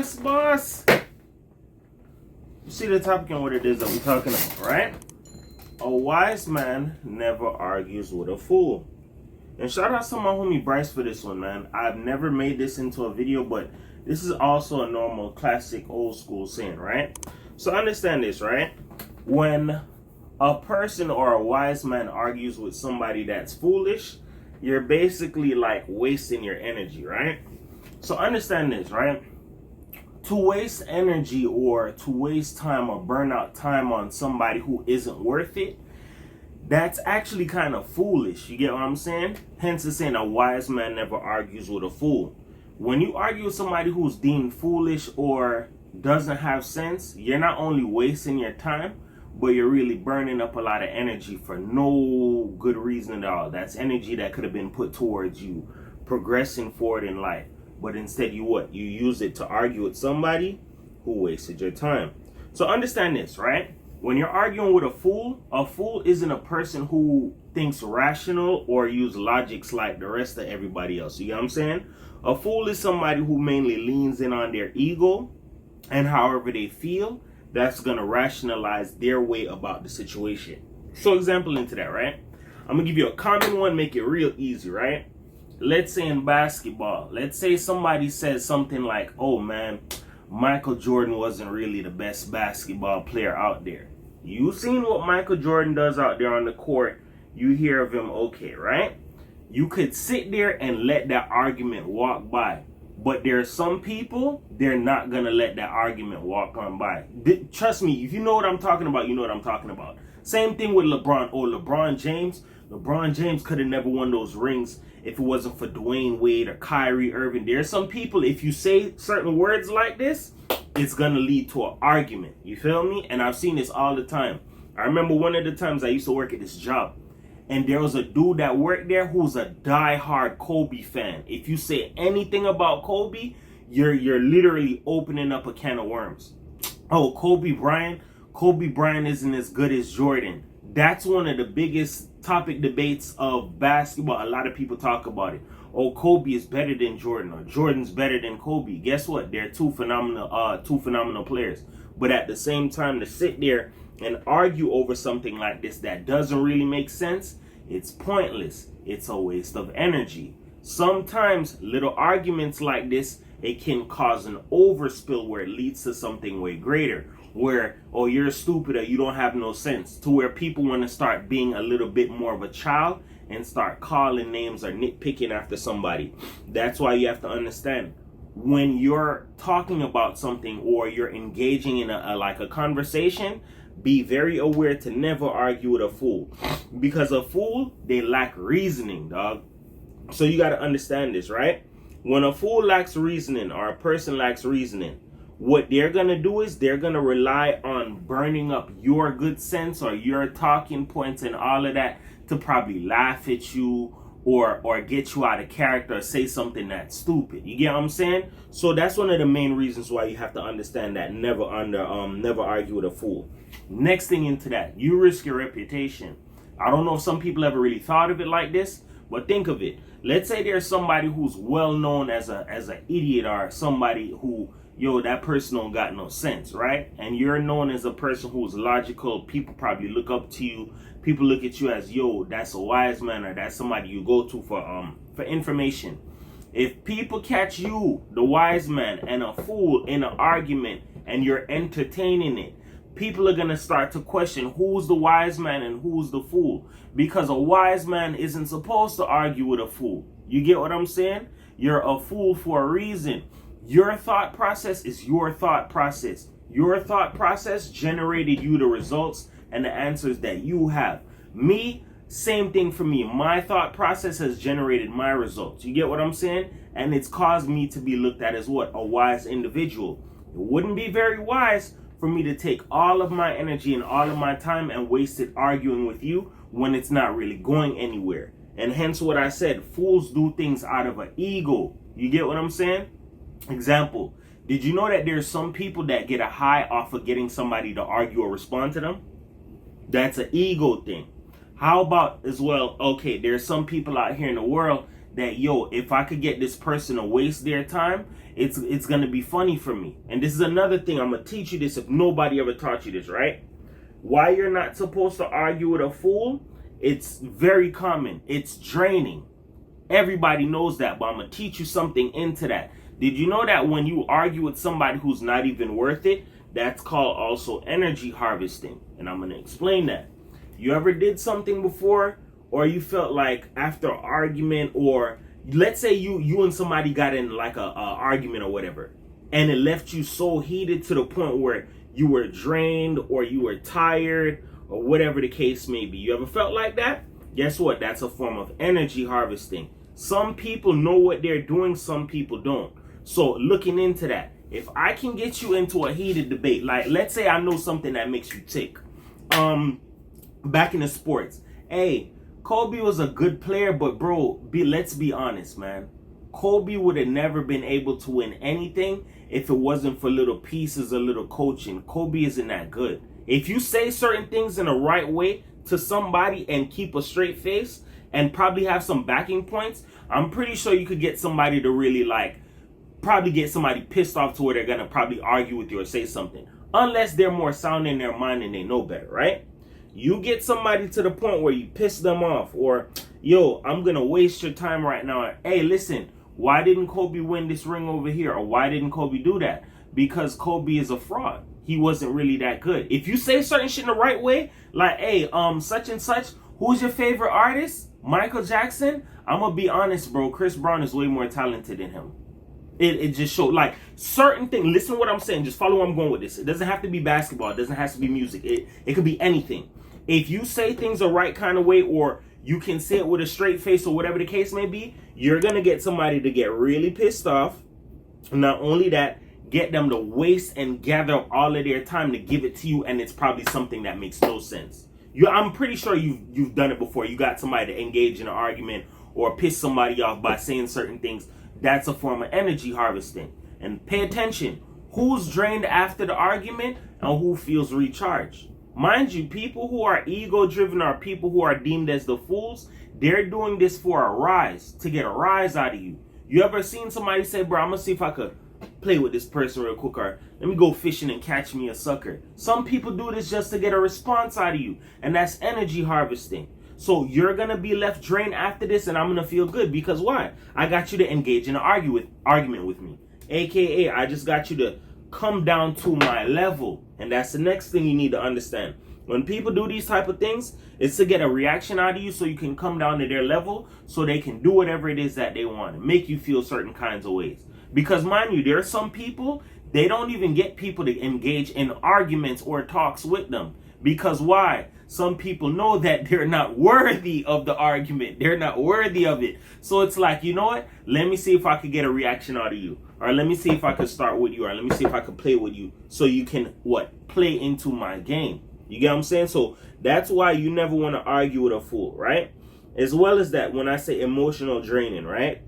Yes, boss. You see the topic and what it is that we're talking about, right? A wise man never argues with a fool. And shout out to my homie Bryce for this one, man. I've never made this into a video, but this is also a normal, classic, old school saying, right? So understand this, right? When a person or a wise man argues with somebody that's foolish, you're basically like wasting your energy, right? So understand this, right? To waste energy or to waste time or burn out time on somebody who isn't worth it, that's actually kind of foolish. You get what I'm saying? Hence the saying, a wise man never argues with a fool. When you argue with somebody who's deemed foolish or doesn't have sense, you're not only wasting your time, but you're really burning up a lot of energy for no good reason at all. That's energy that could have been put towards you progressing forward in life. But instead, you use it to argue with somebody who wasted your time. So understand this, right? When you're arguing with a fool isn't a person who thinks rational or use logics like the rest of everybody else. You get what I'm saying? A fool is somebody who mainly leans in on their ego and however they feel, that's going to rationalize their way about the situation. So example into that, right? I'm going to give you a common one, make it real easy, right? Let's say in basketball, let's say somebody says something like, oh man, Michael Jordan wasn't really the best basketball player out there. You've seen what Michael Jordan does out there on the court. You hear of him, okay, right? You could sit there and let that argument walk by. But there are some people, they're not going to let that argument walk on by. Trust me, if you know what I'm talking about, you know what I'm talking about. Same thing with LeBron. Oh, LeBron James could have never won those rings if it wasn't for Dwayne Wade or Kyrie Irving. There are some people, if you say certain words like this, it's going to lead to an argument. You feel me? And I've seen this all the time. I remember one of the times I used to work at this job. And there was a dude that worked there who's a diehard Kobe fan. If you say anything about Kobe, you're literally opening up a can of worms. Oh, Kobe Bryant isn't as good as Jordan. That's one of the biggest topic debates of basketball. A lot of people talk about it. Oh, Kobe is better than Jordan, or Jordan's better than Kobe. Guess what? They're two phenomenal players. But at the same time, to sit there and argue over something like this that doesn't really make sense, it's pointless. It's a waste of energy. Sometimes little arguments like this, it can cause an overspill where it leads to something way greater. Where, oh, you're stupid or you don't have no sense. To where people want to start being a little bit more of a child and start calling names or nitpicking after somebody. That's why you have to understand, when you're talking about something or you're engaging in a conversation, be very aware to never argue with a fool. Because a fool, they lack reasoning, dog. So you got to understand this, right? When a fool lacks reasoning or a person lacks reasoning, what they're going to do is they're going to rely on burning up your good sense or your talking points and all of that to probably laugh at you or get you out of character or say something that's stupid. You get what I'm saying? So that's one of the main reasons why you have to understand that never argue with a fool. Next thing into that, you risk your reputation. I don't know if some people ever really thought of it like this, but think of it. Let's say there's somebody who's well known as an idiot or somebody who, yo, that person don't got no sense, right? And you're known as a person who's logical. People probably look up to you. People look at you as, yo, that's a wise man, or that's somebody you go to for information. If people catch you, the wise man, and a fool in an argument, and you're entertaining it, people are going to start to question who's the wise man and who's the fool. Because a wise man isn't supposed to argue with a fool. You get what I'm saying? You're a fool for a reason. Your thought process is your thought process. Your thought process generated you the results and the answers that you have. Me, same thing for me. My thought process has generated my results. You get what I'm saying? And it's caused me to be looked at as what? A wise individual. It wouldn't be very wise for me to take all of my energy and all of my time and waste it arguing with you when it's not really going anywhere. And hence what I said, fools do things out of an ego. You get what I'm saying? Example, did you know that there's some people that get a high off of getting somebody to argue or respond to them? That's an ego thing. How about as well, okay, there's some people out here in the world that, yo, if I could get this person to waste their time, it's gonna be funny for me. And this is another thing, I'm gonna teach you this if nobody ever taught you this, right? Why you're not supposed to argue with a fool, it's very common. It's draining. Everybody knows that, but I'm gonna teach you something into that. Did you know that when you argue with somebody who's not even worth it, that's called also energy harvesting? And I'm gonna explain that. You ever did something before, or you felt like after an argument, or let's say you and somebody got in like a argument or whatever, and it left you so heated to the point where you were drained or you were tired or whatever the case may be. You ever felt like that? Guess what? That's a form of energy harvesting. Some people know what they're doing, some people don't. So looking into that, if I can get you into a heated debate, like let's say I know something that makes you tick. Back in the sports, hey, Kobe was a good player, but bro, let's be honest, man. Kobe would have never been able to win anything if it wasn't for little pieces, a little coaching. Kobe isn't that good. If you say certain things in the right way to somebody and keep a straight face and probably have some backing points, I'm pretty sure you could get somebody to really probably get somebody pissed off to where they're gonna probably argue with you or say something. Unless they're more sound in their mind and they know better, right? You get somebody to the point where you piss them off, or, yo, I'm gonna waste your time right now. Hey, listen, why didn't Kobe win this ring over here? Or why didn't Kobe do that? Because Kobe is a fraud. He wasn't really that good. If you say certain shit in the right way, like, hey, such and such, who's your favorite artist? Michael Jackson? I'm gonna be honest, bro. Chris Brown is way more talented than him. It just showed, like, certain things. Listen to what I'm saying. Just follow where I'm going with this. It doesn't have to be basketball. It doesn't have to be music. It could be anything. If you say things the right kind of way, or you can say it with a straight face or whatever the case may be, you're going to get somebody to get really pissed off. Not only that, get them to waste and gather up all of their time to give it to you, and it's probably something that makes no sense. I'm pretty sure you've done it before. You got somebody to engage in an argument or piss somebody off by saying certain things. That's a form of energy harvesting. And pay attention. Who's drained after the argument and who feels recharged? Mind you, people who are ego-driven are people who are deemed as the fools. They're doing this for a rise, to get a rise out of you. You ever seen somebody say, bro, I'm going to see if I could play with this person real quick, or let me go fishing and catch me a sucker. Some people do this just to get a response out of you, and that's energy harvesting. So you're going to be left drained after this, and I'm going to feel good. Because why? I got you to engage in an argument with me. AKA, I just got you to come down to my level. And that's the next thing you need to understand. When people do these type of things, it's to get a reaction out of you so you can come down to their level so they can do whatever it is that they want and make you feel certain kinds of ways. Because mind you, there are some people, they don't even get people to engage in arguments or talks with them. Because why? Some people know that they're not worthy of the argument. They're not worthy of it. So it's like, you know what? Let me see if I could get a reaction out of you. Or let me see if I could start with you. Or let me see if I could play with you. So you can, play into my game. You get what I'm saying? So that's why you never want to argue with a fool, right? As well as that, when I say emotional draining, right?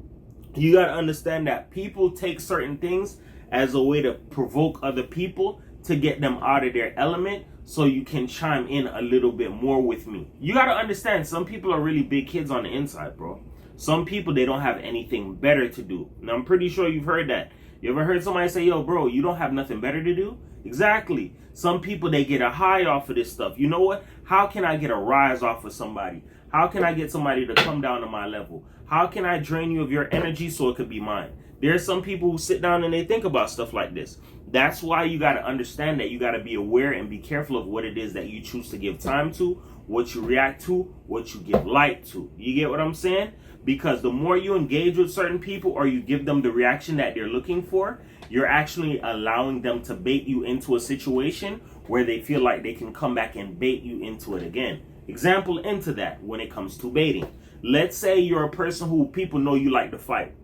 You got to understand that people take certain things as a way to provoke other people to get them out of their element so you can chime in a little bit more with me. You got to understand, some people are really big kids on the inside, bro. Some people, they don't have anything better to do. And I'm pretty sure you've heard that. You ever heard somebody say, yo, bro, you don't have nothing better to do? Exactly. Some people, they get a high off of this stuff. You know what? How can I get a rise off of somebody? How can I get somebody to come down to my level? How can I drain you of your energy so it could be mine? There are some people who sit down and they think about stuff like this. That's why you got to understand that you got to be aware and be careful of what it is that you choose to give time to, what you react to, what you give light to. You get what I'm saying? Because the more you engage with certain people or you give them the reaction that they're looking for, you're actually allowing them to bait you into a situation where they feel like they can come back and bait you into it again. Example into that when it comes to baiting. Let's say you're a person who people know you like to fight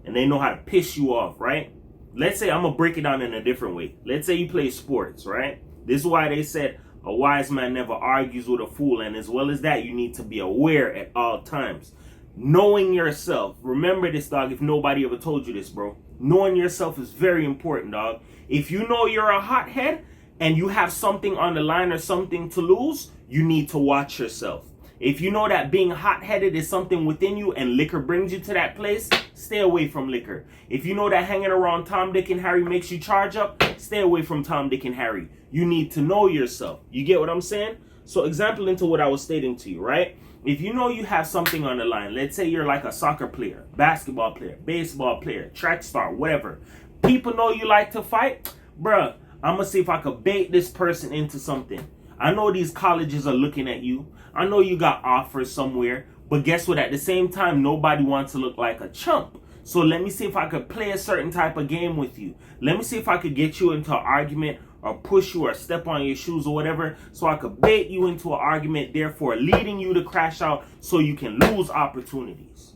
and they know how to piss you off, right? Let's say, I'm going to break it down in a different way. Let's say you play sports, right? This is why they said a wise man never argues with a fool. And as well as that, you need to be aware at all times. Knowing yourself. Remember this, dog, if nobody ever told you this, bro. Knowing yourself is very important, dog. If you know you're a hothead and you have something on the line or something to lose, you need to watch yourself. If you know that being hot-headed is something within you and liquor brings you to that place, stay away from liquor. If you know that hanging around Tom, Dick, and Harry makes you charge up, stay away from Tom, Dick, and Harry. You need to know yourself. You get what I'm saying? So example into what I was stating to you, right? If you know you have something on the line, let's say you're like a soccer player, basketball player, baseball player, track star, whatever. People know you like to fight. Bruh, I'm going to see if I could bait this person into something. I know these colleges are looking at you. I know you got offers somewhere. But guess what? At the same time, nobody wants to look like a chump. So let me see if I could play a certain type of game with you. Let me see if I could get you into an argument or push you or step on your shoes or whatever, so I could bait you into an argument, therefore leading you to crash out so you can lose opportunities.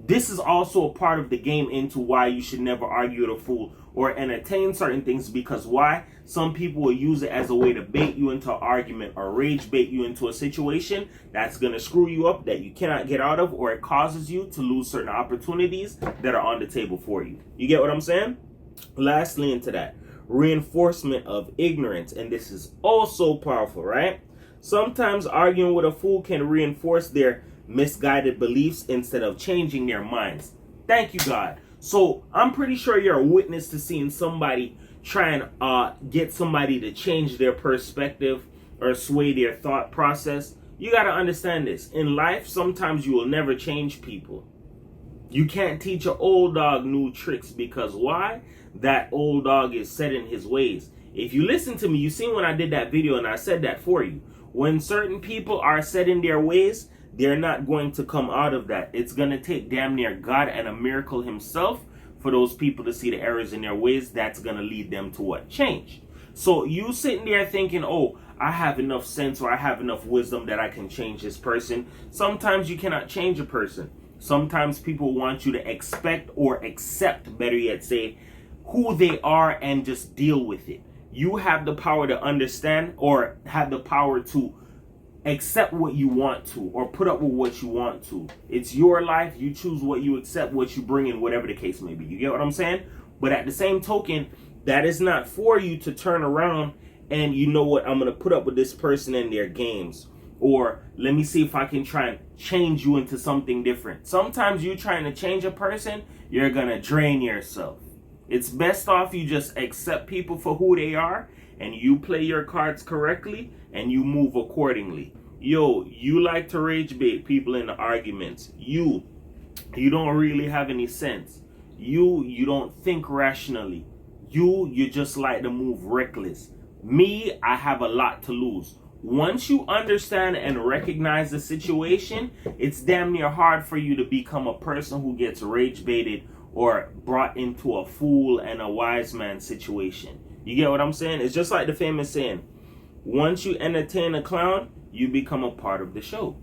This is also a part of the game into why you should never argue with a fool or entertain certain things, because why? Some people will use it as a way to bait you into an argument or rage bait you into a situation that's going to screw you up, that you cannot get out of, or it causes you to lose certain opportunities that are on the table for you. You get what I'm saying? Lastly into that, reinforcement of ignorance, and this is also powerful, right? Sometimes arguing with a fool can reinforce their misguided beliefs instead of changing their minds. Thank you, God. So I'm pretty sure you're a witness to seeing somebody try and get somebody to change their perspective or sway their thought process. You got to understand this. In life, sometimes you will never change people. You can't teach an old dog new tricks, because why? That old dog is set in his ways. If you listen to me, you seen when I did that video and I said that for you. When certain people are set in their ways, they're not going to come out of that. It's going to take damn near God and a miracle himself for those people to see the errors in their ways. That's going to lead them to what? Change. So you sitting there thinking, oh, I have enough sense or I have enough wisdom that I can change this person. Sometimes you cannot change a person. Sometimes people want you to expect or accept, better yet say, who they are and just deal with it. You have the power to understand or have the power to accept what you want to or put up with what you want to. It's your life. You choose what you accept, what you bring in, whatever the case may be. You get what I'm saying? But at the same token, that is not for you to turn around and, you know what, I'm going to put up with this person and their games. Or let me see if I can try and change you into something different. Sometimes you trying to change a person, you're going to drain yourself. It's best off you just accept people for who they are and you play your cards correctly and you move accordingly. Yo, you like to rage bait people in the arguments. You don't really have any sense. You don't think rationally. You just like to move reckless. Me, I have a lot to lose. Once you understand and recognize the situation, it's damn near hard for you to become a person who gets rage baited or brought into a fool and a wise man situation. You get what I'm saying? It's just like the famous saying, once you entertain a clown, you become a part of the show.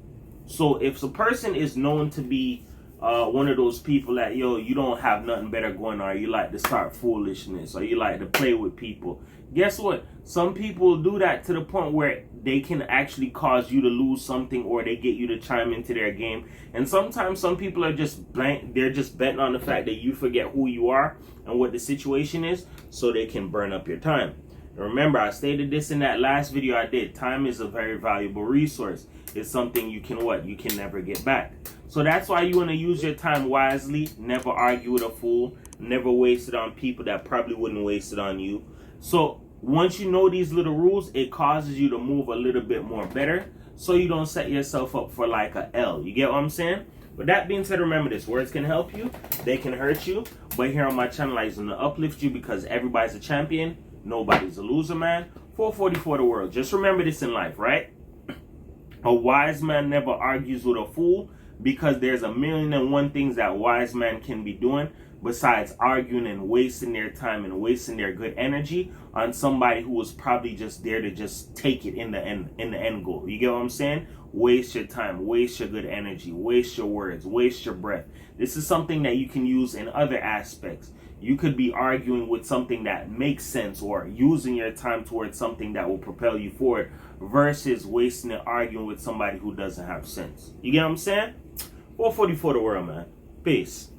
So if a person is known to be one of those people that, yo, you don't have nothing better going on, or you like to start foolishness, or you like to play with people, guess what? Some people do that to the point where they can actually cause you to lose something, or they get you to chime into their game. And sometimes some people are just blank. They're just betting on the fact that you forget who you are and what the situation is, so they can burn up your time. Remember, I stated this in that last video I did. Time is a very valuable resource. It's something you can what? You can never get back. So that's why you want to use your time wisely. Never argue with a fool. Never waste it on people that probably wouldn't waste it on you. So once you know these little rules, it causes you to move a little bit more better, so you don't set yourself up for like a L. You get what I'm saying? With that being said, remember this. Words can help you. They can hurt you. But here on my channel, I going to uplift you, because everybody's a champion. Nobody's a loser, man. 444 the world. Just remember this in life, right? A wise man never argues with a fool, because there's 1,000,001 things that wise man can be doing besides arguing and wasting their time and wasting their good energy on somebody who was probably just there to just take it in the end goal. You get what I'm saying? Waste your time, waste your good energy, waste your words, waste your breath. This is something that you can use in other aspects. You could be arguing with something that makes sense, or using your time towards something that will propel you forward, versus wasting it arguing with somebody who doesn't have sense. You get what I'm saying? 444 the world, man. Peace.